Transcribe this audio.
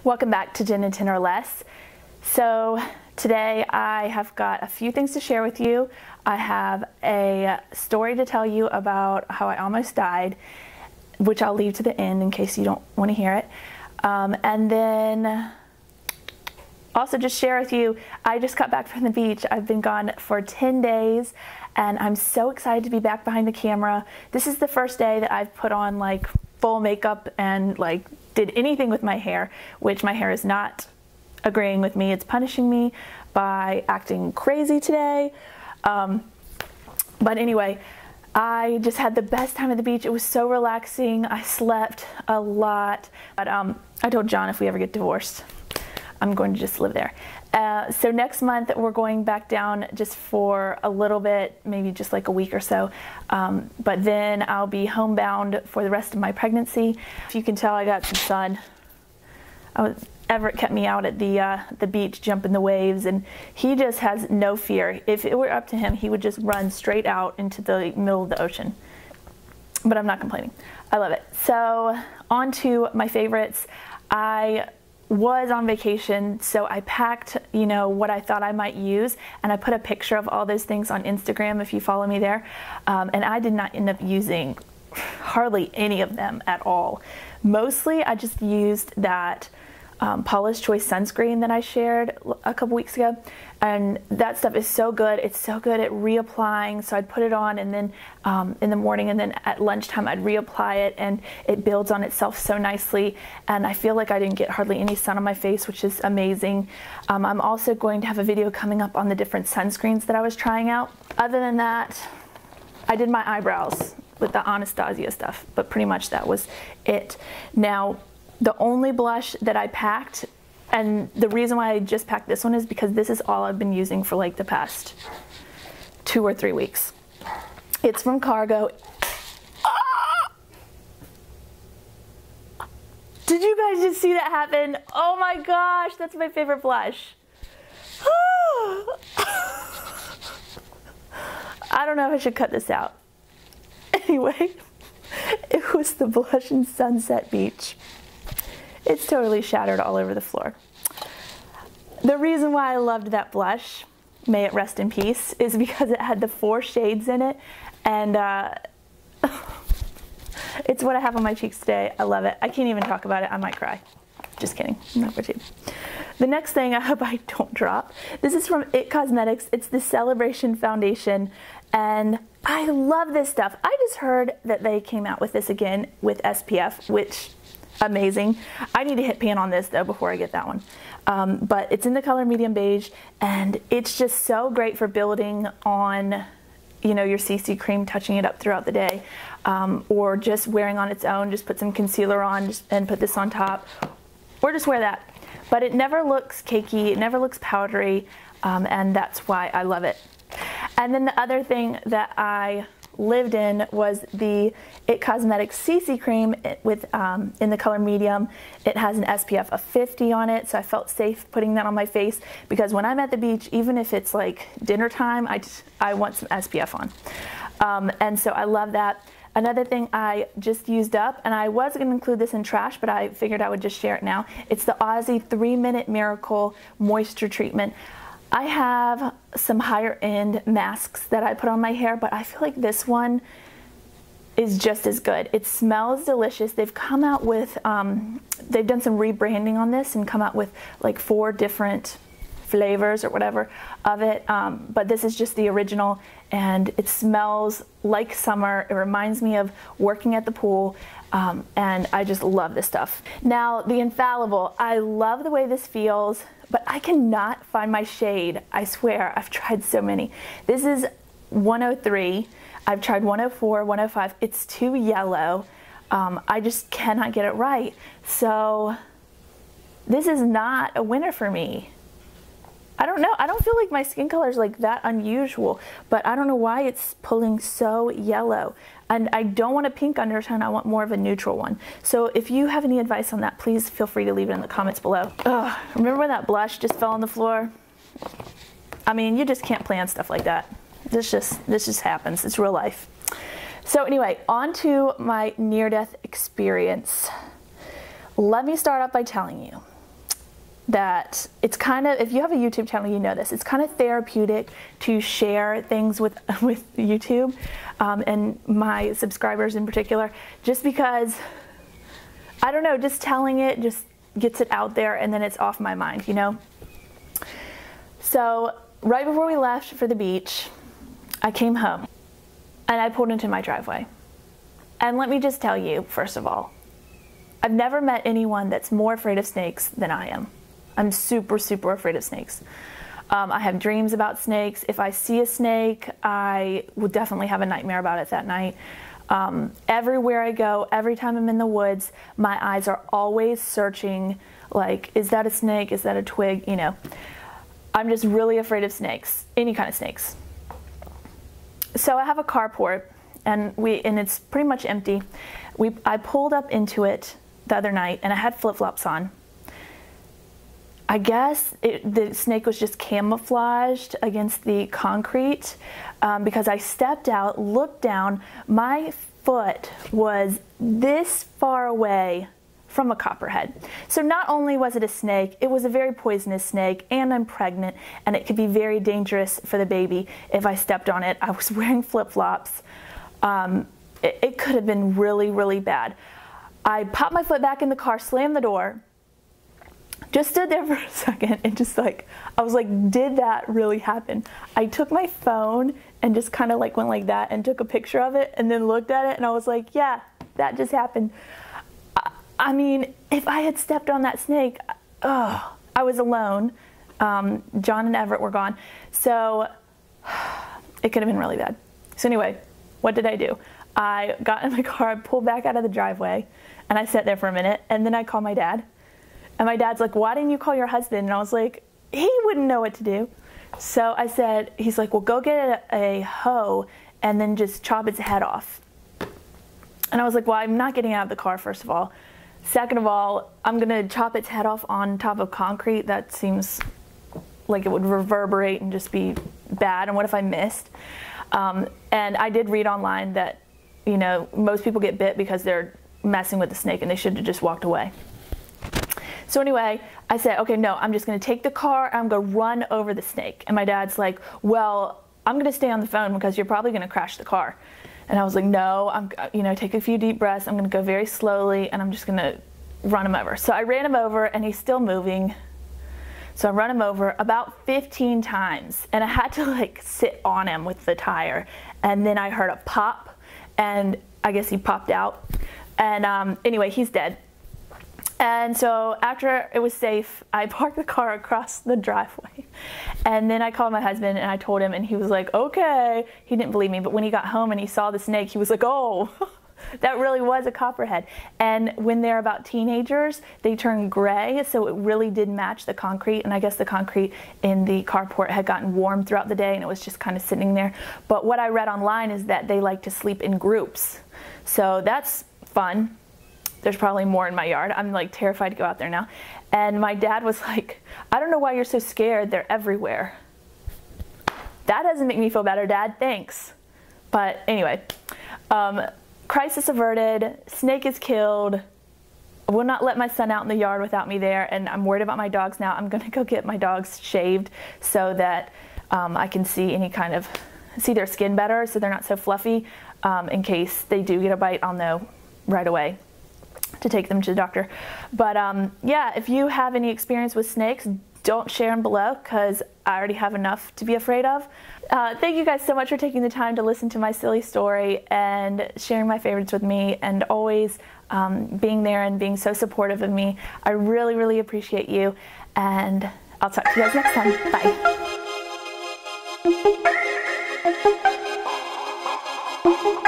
Welcome back to Gin and Tin or Less. So today I have got a few things to share with you. I have a story to tell you about how I almost died, which I'll leave to the end in case you don't want to hear it. And then also just share with you, I just got back from the beach. I've been gone for 10 days and I'm so excited to be back behind the camera. This is the first day that I've put on like full makeup and like did anything with my hair, which my hair is not agreeing with me. It's punishing me by acting crazy today. But anyway, I just had the best time at the beach. It was so relaxing. I slept a lot. But I told John if we ever get divorced, I'm going to just live there. So next month we're going back down just for a little bit, maybe just like a week or so. But then I'll be homebound for the rest of my pregnancy. If you can tell, I got some sun. Everett kept me out at the beach jumping the waves, and he just has no fear. If it were up to him, he would just run straight out into the middle of the ocean. But I'm not complaining. I love it. So on to my favorites. I was on vacation, so I packed, you know, what I thought I might use, and I put a picture of all those things on Instagram if you follow me there. And I did not end up using hardly any of them at all. Mostly I just used that Paula's Choice sunscreen that I shared a couple weeks ago, and that stuff is so good. It's so good at reapplying. So I'd put it on, and then in the morning, and then at lunchtime I'd reapply it, and it builds on itself so nicely. And I feel like I didn't get hardly any sun on my face, which is amazing. I'm also going to have a video coming up on the different sunscreens that I was trying out. Other than that, I did my eyebrows with the Anastasia stuff, but pretty much that was it. Now, the only blush that I packed, and the reason why I just packed this one is because this is all I've been using for like the past 2 or 3 weeks. It's from Cargo. Ah! Did you guys just see that happen? Oh my gosh, that's my favorite blush. I don't know if I should cut this out. Anyway, it was the blush in Sunset Beach. It's totally shattered all over the floor. The reason why I loved that blush, may it rest in peace, is because it had the 4 shades in it, and it's what I have on my cheeks today. I love it. I can't even talk about it. I might cry. Just kidding. I'm not going to. The next thing, I hope I don't drop. This is from It Cosmetics. It's the Celebration Foundation, and I love this stuff. I just heard that they came out with this again with SPF, which amazing. I need to hit pan on this though before I get that one. But it's in the color medium beige, and it's just so great for building on, you know, your CC cream, touching it up throughout the day, or just wearing on its own. Just put some concealer on and put this on top, or just wear that. But it never looks cakey, it never looks powdery, and that's why I love it. And then the other thing that I lived in was the It Cosmetics CC cream with in the color medium. It has an SPF of 50 on it, so I felt safe putting that on my face, because when I'm at the beach, even if it's like dinner time, I want some SPF on. And so I love that. Another thing I just used up, and I was going to include this in trash, but I figured I would just share it now. It's the Aussie 3-Minute Miracle Moisture Treatment. I have some higher end masks that I put on my hair, but I feel like this one is just as good. It smells delicious. They've come out with, they've done some rebranding on this and come out with like 4 different flavors or whatever of it. But this is just the original, and it smells like summer. It reminds me of working at the pool. And I just love this stuff. Now, the Infallible, I love the way this feels, but I cannot find my shade. I swear, I've tried so many. This is 103. I've tried 104, 105. It's too yellow. I just cannot get it right. So this is not a winner for me. I don't know. I don't feel like my skin color is like that unusual, but I don't know why it's pulling so yellow. And I don't want a pink undertone. I want more of a neutral one. So if you have any advice on that, please feel free to leave it in the comments below. Ugh, remember when that blush just fell on the floor? I mean, you just can't plan stuff like that. This just happens. It's real life. So anyway, on to my near-death experience. Let me start off by telling you, that it's kind of, if you have a YouTube channel, you know this, it's kind of therapeutic to share things with YouTube and my subscribers in particular, just because, I don't know, just telling it just gets it out there and then it's off my mind, you know? So right before we left for the beach, I came home and I pulled into my driveway. And let me just tell you, first of all, I've never met anyone that's more afraid of snakes than I am. I'm super, super afraid of snakes. I have dreams about snakes. If I see a snake, I will definitely have a nightmare about it that night. Everywhere I go, every time I'm in the woods, my eyes are always searching, like, is that a snake? Is that a twig? You know, I'm just really afraid of snakes, any kind of snakes. So I have a carport, and it's pretty much empty. I pulled up into it the other night, and I had flip-flops on. I guess the snake was just camouflaged against the concrete because I stepped out, looked down, my foot was this far away from a copperhead. So not only was it a snake, it was a very poisonous snake, and I'm pregnant, and it could be very dangerous for the baby if I stepped on it. I was wearing flip-flops. It could have been really, really bad. I popped my foot back in the car, slammed the door, just stood there for a second and just like, I was like, did that really happen? I took my phone and just kind of like went like that and took a picture of it and then looked at it and I was like, yeah, that just happened. I mean, if I had stepped on that snake, I was alone. John and Everett were gone. So it could have been really bad. So anyway, what did I do? I got in my car, I pulled back out of the driveway and I sat there for a minute and then I called my dad. And my dad's like, why didn't you call your husband? And I was like, he wouldn't know what to do. So I said, he's like, well, go get a hoe and then just chop its head off. And I was like, well, I'm not getting out of the car, first of all. Second of all, I'm gonna chop its head off on top of concrete. That seems like it would reverberate and just be bad. And what if I missed? And I did read online that, you know, most people get bit because they're messing with the snake and they should have just walked away. So anyway, I said, okay, no, I'm just gonna take the car, I'm gonna run over the snake. And my dad's like, well, I'm gonna stay on the phone because you're probably gonna crash the car. And I was like, no, take a few deep breaths, I'm gonna go very slowly and I'm just gonna run him over. So I ran him over and he's still moving. So I run him over about 15 times and I had to like sit on him with the tire. And then I heard a pop and I guess he popped out. And anyway, he's dead. And so after it was safe, I parked the car across the driveway. And then I called my husband and I told him and he was like, okay. He didn't believe me, but when he got home and he saw the snake, he was like, oh, that really was a copperhead. And when they're about teenagers, they turn gray, so it really did match the concrete. And I guess the concrete in the carport had gotten warm throughout the day and it was just kind of sitting there. But what I read online is that they like to sleep in groups. So that's fun. There's probably more in my yard. I'm like terrified to go out there now. And my dad was like, I don't know why you're so scared. They're everywhere. That doesn't make me feel better, Dad. Thanks. But anyway, crisis averted. Snake is killed. I will not let my son out in the yard without me there. And I'm worried about my dogs now. I'm going to go get my dogs shaved so that I can see see their skin better so they're not so fluffy. In case they do get a bite, I'll know right away to take them to the doctor. But yeah, if you have any experience with snakes, don't share them below because I already have enough to be afraid of. Thank you guys so much for taking the time to listen to my silly story and sharing my favorites with me and always being there and being so supportive of me. I really, really appreciate you, and I'll talk to you guys next time. Bye.